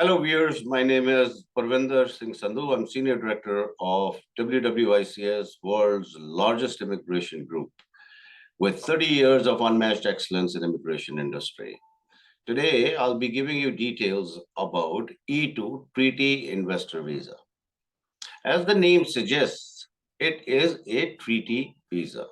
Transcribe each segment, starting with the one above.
Hello, viewers. My name is Parvinder Singh Sandhu. I'm Senior Director of WWIC's world's largest immigration group with 30 years of unmatched excellence in immigration industry. Today, I'll be giving you details about E2 Treaty Investor Visa. As the name suggests, it is a treaty visa.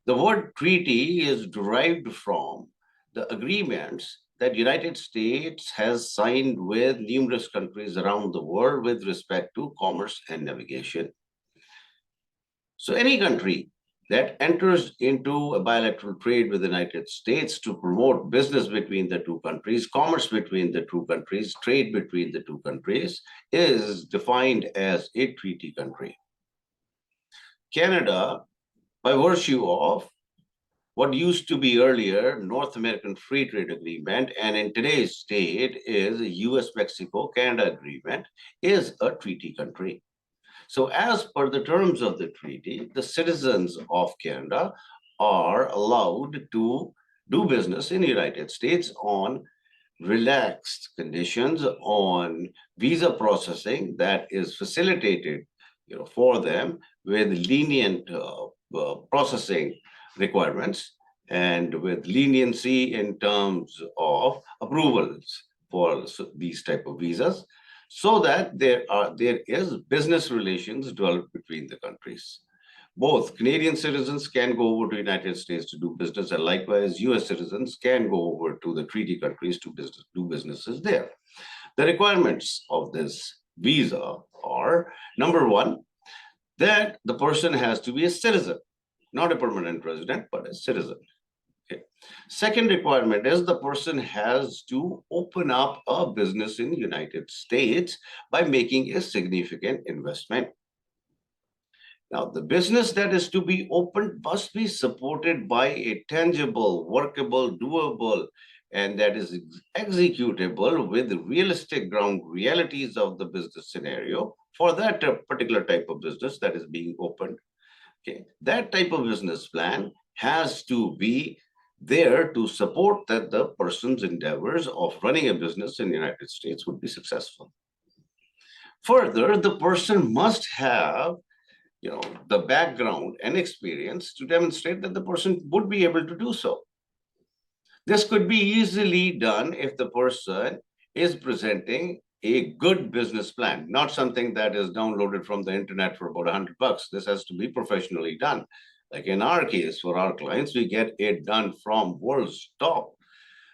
The word treaty is derived from the agreements that United States has signed with numerous countries around the world with respect to commerce and navigation. So any country that enters into a bilateral trade with the United States to promote business between the two countries, commerce between the two countries, trade between the two countries is defined as a treaty country. Canada, by virtue of what used to be earlier North American Free Trade Agreement, and in today's state is a US-Mexico-Canada agreement, is a treaty country. So as per the terms of the treaty, the citizens of Canada are allowed to do business in the United States on relaxed conditions, on visa processing that is facilitated for them with lenient processing requirements and with leniency in terms of approvals for these type of visas, so that there is business relations developed between the countries. Both Canadian citizens can go over to the United States to do business, and likewise US citizens can go over to the treaty countries to do businesses there. The requirements of this visa are, number one, that the person has to be a citizen, not a permanent resident, but a citizen. Okay. Second requirement is the person has to open up a business in the United States by making a significant investment. Now, the business that is to be opened must be supported by a tangible, workable, doable, and that is executable with realistic ground realities of the business scenario for that particular type of business that is being opened. Okay, that type of business plan has to be there to support that the person's endeavors of running a business in the United States would be successful. Further, the person must have the background and experience to demonstrate that the person would be able to do so. This could be easily done if the person is presenting a good business plan, not something that is downloaded from the internet for about $100. This has to be professionally done. Like in our case, for our clients, we get it done from world's top,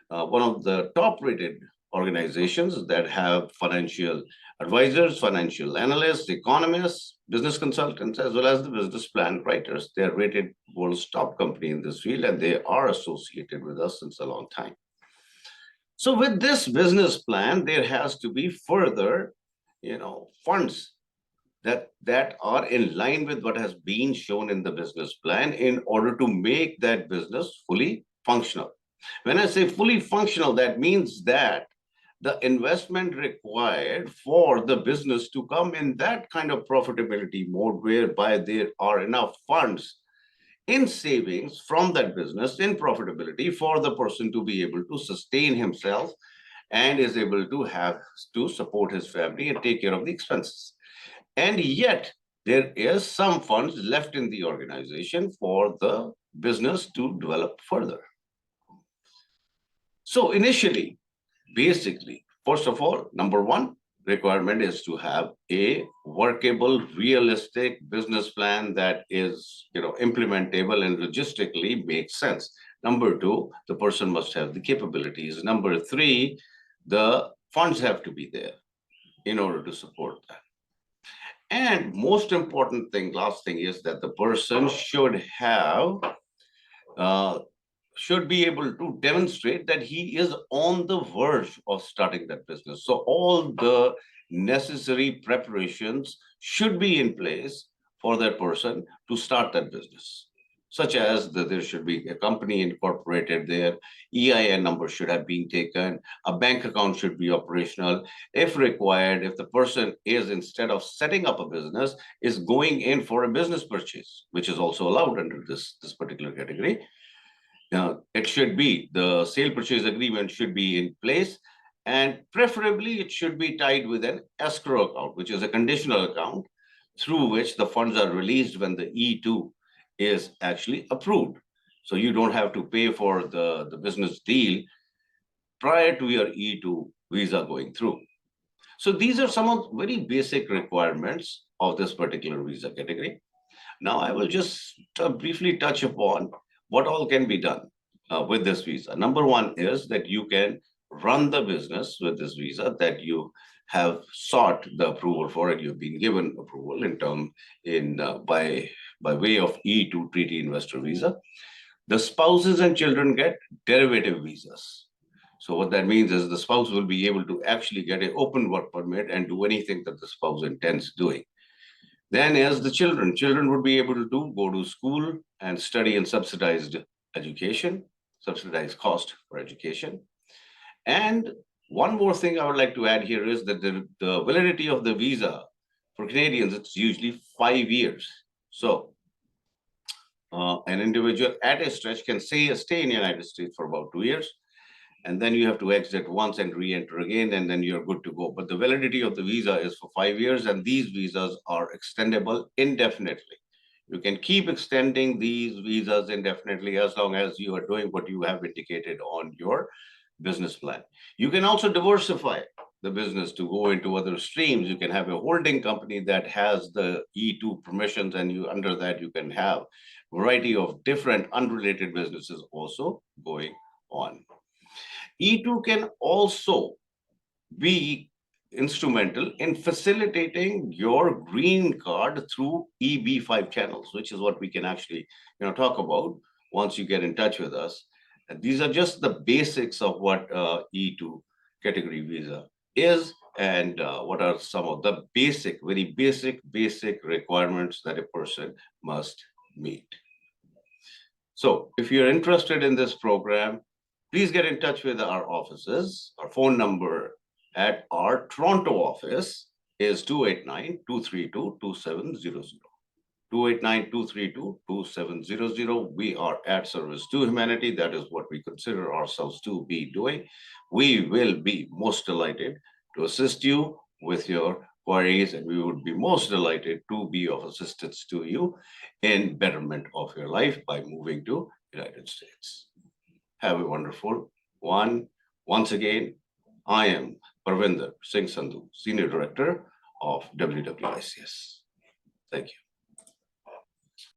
one of the top rated organizations that have financial advisors, financial analysts, economists, business consultants, as well as the business plan writers. They're rated world's top company in this field, and they are associated with us since a long time. So with this business plan, there has to be further, funds that are in line with what has been shown in the business plan in order to make that business fully functional. When I say fully functional, that means that the investment required for the business to come in that kind of profitability mode, whereby there are enough funds in savings from that business in profitability for the person to be able to sustain himself and is able to have to support his family and take care of the expenses. And yet there is some funds left in the organization for the business to develop further. So initially, basically, first of all, number one requirement is to have a workable, realistic business plan that is, implementable and logistically makes sense. Number two, the person must have the capabilities. Number three, the funds have to be there in order to support that. And most important thing, last thing, is that the person should be able to demonstrate that he is on the verge of starting that business. So all the necessary preparations should be in place for that person to start that business, such as there should be a company incorporated there, EIN number should have been taken, a bank account should be operational. If required, if the person is, instead of setting up a business, is going in for a business purchase, which is also allowed under this particular category, it should be, the sale purchase agreement should be in place, And preferably it should be tied with an escrow account, which is a conditional account through which the funds are released when the E2 is actually approved. So you don't have to pay for the business deal prior to your E2 visa going through. So these are some of very basic requirements of this particular visa category. Now I will just briefly touch upon what all can be done with this visa. Number one is that you can run the business with this visa that you have sought the approval for, and you've been given approval by way of E2 treaty investor visa. The spouses and children get derivative visas. So what that means is the spouse will be able to actually get an open work permit and do anything that the spouse intends doing. Then as the children would be able to go to school and study in subsidized education, subsidized cost for education. And one more thing I would like to add here is that the validity of the visa for Canadians, it's usually 5 years. So an individual at a stretch can stay in the United States for about 2 years, and then you have to exit once and re-enter again, and then you're good to go. But the validity of the visa is for 5 years, and these visas are extendable indefinitely. You can keep extending these visas indefinitely as long as you are doing what you have indicated on your business plan. You can also diversify the business to go into other streams. You can have a holding company that has the E2 permissions, and under that you can have a variety of different unrelated businesses also going on. E2 can also be instrumental in facilitating your green card through EB5 channels, which is what we can actually talk about once you get in touch with us. And these are just the basics of what E2 category visa is, and what are some of the very basic requirements that a person must meet. So if you're interested in this program, please get in touch with our offices. Our phone number at our Toronto office is 289-232-2700. 289-232-2700. We are at service to humanity. That is what we consider ourselves to be doing. We will be most delighted to assist you with your queries, and we would be most delighted to be of assistance to you in betterment of your life by moving to United States. Have a wonderful one. Once again, I am Parvinder Singh Sandhu, Senior Director of WWICS. Thank you.